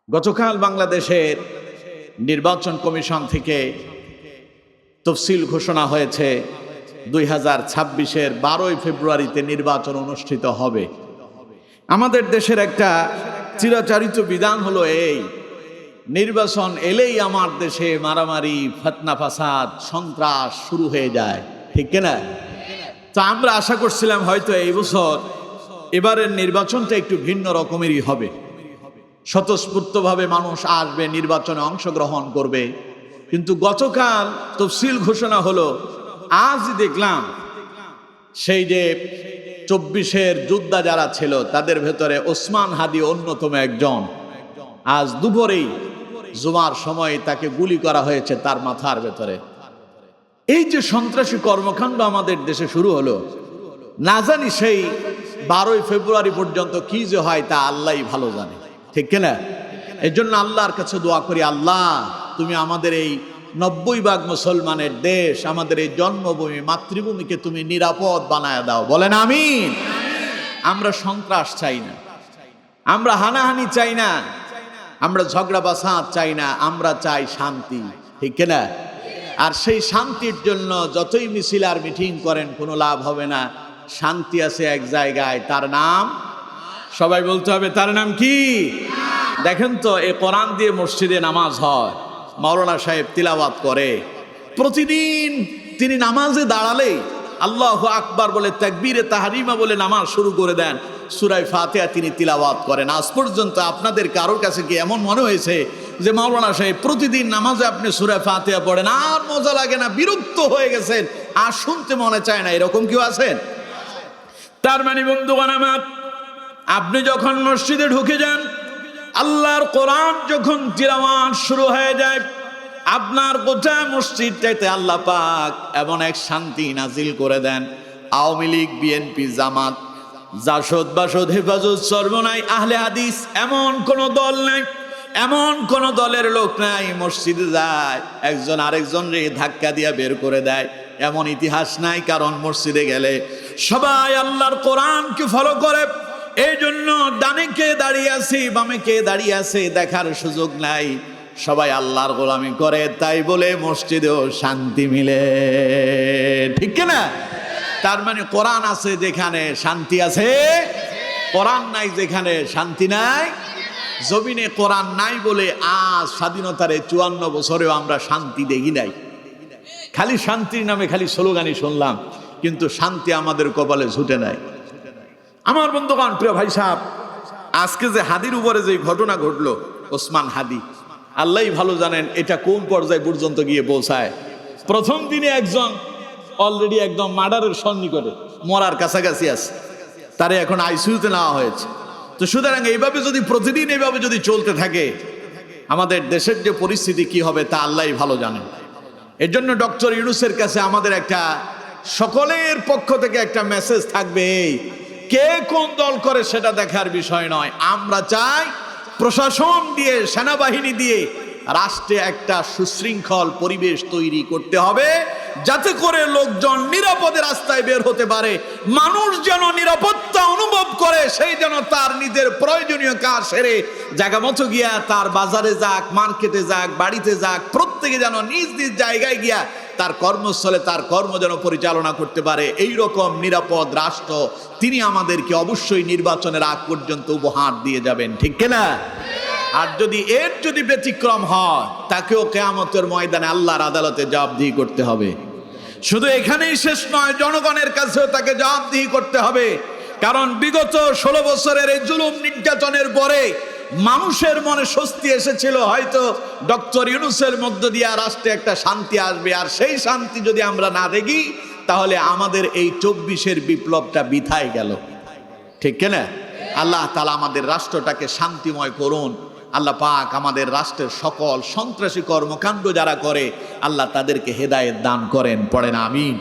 গতকাল বাংলাদেশের নির্বাচন কমিশন থেকে তফসিল ঘোষণা হয়েছে 2026-এর 12 ফেব্রুয়ারিতে নির্বাচন অনুষ্ঠিত হবে। আমাদের দেশের একটা চিরাচরিত বিধান হলো এই, নির্বাচন এলেই আমার দেশে মারামারি, ফিতনা ফাসাদ, সন্ত্রাস শুরু হয়ে যায়, ঠিক কিনা? তো আমরা আশা করছিলাম হয়তো এই বছর এবারের নির্বাচনটা একটু ভিন্ন রকমেরই হবে, স্বতঃস্ফূর্তভাবে মানুষ আসবে, নির্বাচনে অংশগ্রহণ করবে। কিন্তু গতকাল তফসিল ঘোষণা হলো, আজ দেখলাম সেই যে 24-এর যোদ্ধা যারা ছিল তাদের ভেতরে ওসমান হাদি অন্যতম একজন, আজ দুপুরেই জুমার সময় তাকে গুলি করা হয়েছে তার মাথার ভেতরে। এই যে সন্ত্রাসী কর্মকাণ্ড আমাদের দেশে শুরু হলো, না জানি সেই 12 ফেব্রুয়ারি পর্যন্ত কি যে হয় তা আল্লাহই ভালো জানে, ঠিক কিনা? এর জন্য আল্লাহর কাছে দোয়া করি, আল্লাহ তুমি আমাদের এই 90 ভাগ মুসলমানের দেশ, আমাদের এই জন্মভূমি, মাতৃভূমিকে তুমি নিরাপদ বানায় দাও, বলেন আমিন। আমরা সন্ত্রাস চাই না, আমরা হানাহানি চাই না, আমরা ঝগড়া বাসাদ চাই না, আমরা চাই শান্তি, ঠিক কিনা? আর সেই শান্তির জন্য যতই মিছিল আর মিটিং করেন কোনো লাভ হবে না। শান্তি আছে এক জায়গায়, তার নাম, সবাই বলতে হবে, তার নাম কি? দেখেন তো, এই কোরআন দিয়ে মসজিদে নামাজ হয়, মাওলানা সাহেব তিলাওয়াত করে, প্রতিদিন তিনি নামাজে দাঁড়ালে আল্লাহু আকবার বলে তাকবীরে তাহরিমা বলে নামাজ শুরু করে দেন, সূরা ফাতিহা তিনি তিলাওয়াত করেন। আজ পর্যন্ত আপনাদের কারোর কাছে কি এমন মনে হয়েছে যে মাওলানা সাহেব প্রতিদিন নামাজে আপনি সূরা ফাতিহা পড়েন, আর মজা লাগে না, বিরক্ত হয়ে গেছেন, আর শুনতে মনে চায় না, এরকম কেউ আছেন? তার মানে বন্ধুগণ আমার, আপনি যখন মসজিদে ঢুকে যান, আল্লাহর কোরআন যখন তিলাওয়াত শুরু হয়ে যায়, আপনার গোটা মসজিদটাতে আল্লাহ পাক এমন এক শান্তি নাজিল করে দেন। আওয়ামী লীগ, বিএনপি, জামাত, জাসদ, বাসদ, হেফাজত, সর্বনাই, আহলে হাদিস, এমন কোন দল নাই, এমন কোন দলের লোক নাই মসজিদে যায় একজন আরেকজনকে ধাক্কা দিয়ে বের করে দেয়, এমন ইতিহাস নাই। কারণ মসজিদে গেলে সবাই আল্লাহর কোরআনকে ফলো করে। এই জন্য ডানে কে দাঁড়িয়ে আছে, বামে কে দাঁড়িয়ে আছে দেখার সুযোগ নাই, সবাই আল্লাহর গোলামি করে। তাই বলে মসজিদেও শান্তি মিলে, ঠিক কিনা? তার মানে কোরআন আছে যেখানে শান্তি আছে, কোরআন নাই যেখানে শান্তি নাই। জমিনে কোরআন নাই বলে আজ স্বাধীনতার 54 বছরেও আমরা শান্তি দেখি নাই। খালি শান্তির নামে খালি স্লোগানই শুনলাম, কিন্তু শান্তি আমাদের কপালে ঝুটে নাই। আমার বন্ধুগণ, প্রিয় ভাই সাহেব, আজকে যে হাদির উপরে যে ঘটনা ঘটলো, ওসমান হাদি, আল্লাহই ভালো জানেন এটা কোন পর্যায় পর্যন্ত গিয়ে পৌঁছায়। প্রথম দিনে একজন অলরেডি একদম মার্ডারের সন্নিকটে, মরার কাছাকাছি আছে, তারে এখন আইসিইউতে নেওয়া হয়েছে। তো সুতরাং এইভাবে যদি প্রতিদিন এইভাবে যদি চলতে থাকে, আমাদের দেশের যে পরিস্থিতি কি হবে তা আল্লাহই ভালো জানেন। এর জন্য ডক্টর ইউনূসের কাছে আমাদের একটা, সকলের পক্ষ থেকে একটা মেসেজ থাকবে, কে কোন দল করে সেটা দেখার বিষয় নয়। আমরা চাই প্রশাসন দিয়ে, সেনাবাহিনী দিয়ে রাষ্ট্রে একটা সুশৃঙ্খল পরিবেশ তৈরি করতে হবে, যাতে করে লোকজন নিরাপদে রাস্তায় বের হতে পারে, মানুষ যেন নিরাপত্তা অনুভব করে, সেই যেন তার নিজের প্রয়োজনীয় কাজ সেরে জায়গা মতো গিয়া তার বাজারে যাক, মার্কেটে যাক, বাড়িতে যাক, প্রত্যেকে যেন নিজ নিজ জায়গায় গিয়া তার কর্মস্থলে তার কর্ম যেন পরিচালনা করতে পারে। এই রকম নিরাপদ রাষ্ট্র তিনি আমাদেরকে অবশ্যই নির্বাচনের আগ পর্যন্ত উপহার দিয়ে যাবেন, ঠিক কিনা? আর যদি এর ব্যতিক্রম হয়, তাকেও কিয়ামতের ময়দানে আল্লাহর আদালতে জবাবদিহি করতে হবে। শুধু এখানেই শেষ নয়, জনগণের কাছেও তাকে জবাবদিহি করতে হবে। কারণ বিগত 16 বছরের এই জুলুম নির্যাতনের পরে মানুষের মনে স্বস্তি এসেছিল, হয়তো ডক্টর ইউনূসের মধ্য দিয়ে রাষ্ট্রে একটা শান্তি আসবে। আর সেই শান্তি যদি আমরা না দেখি, তাহলে আমাদের এই 24-এর বিপ্লবটা বৃথায় গেল, ঠিক কিনা? আল্লাহ তাআলা আমাদের রাষ্ট্রটাকে শান্তিময় করুন। আল্লাহ পাক আমাদের রাষ্ট্রের সকল সন্ত্রাসী কর্মকাণ্ড যারা করে, আল্লাহ তাদেরকে হেদায়েত দান করেন, পড়েন আমিন।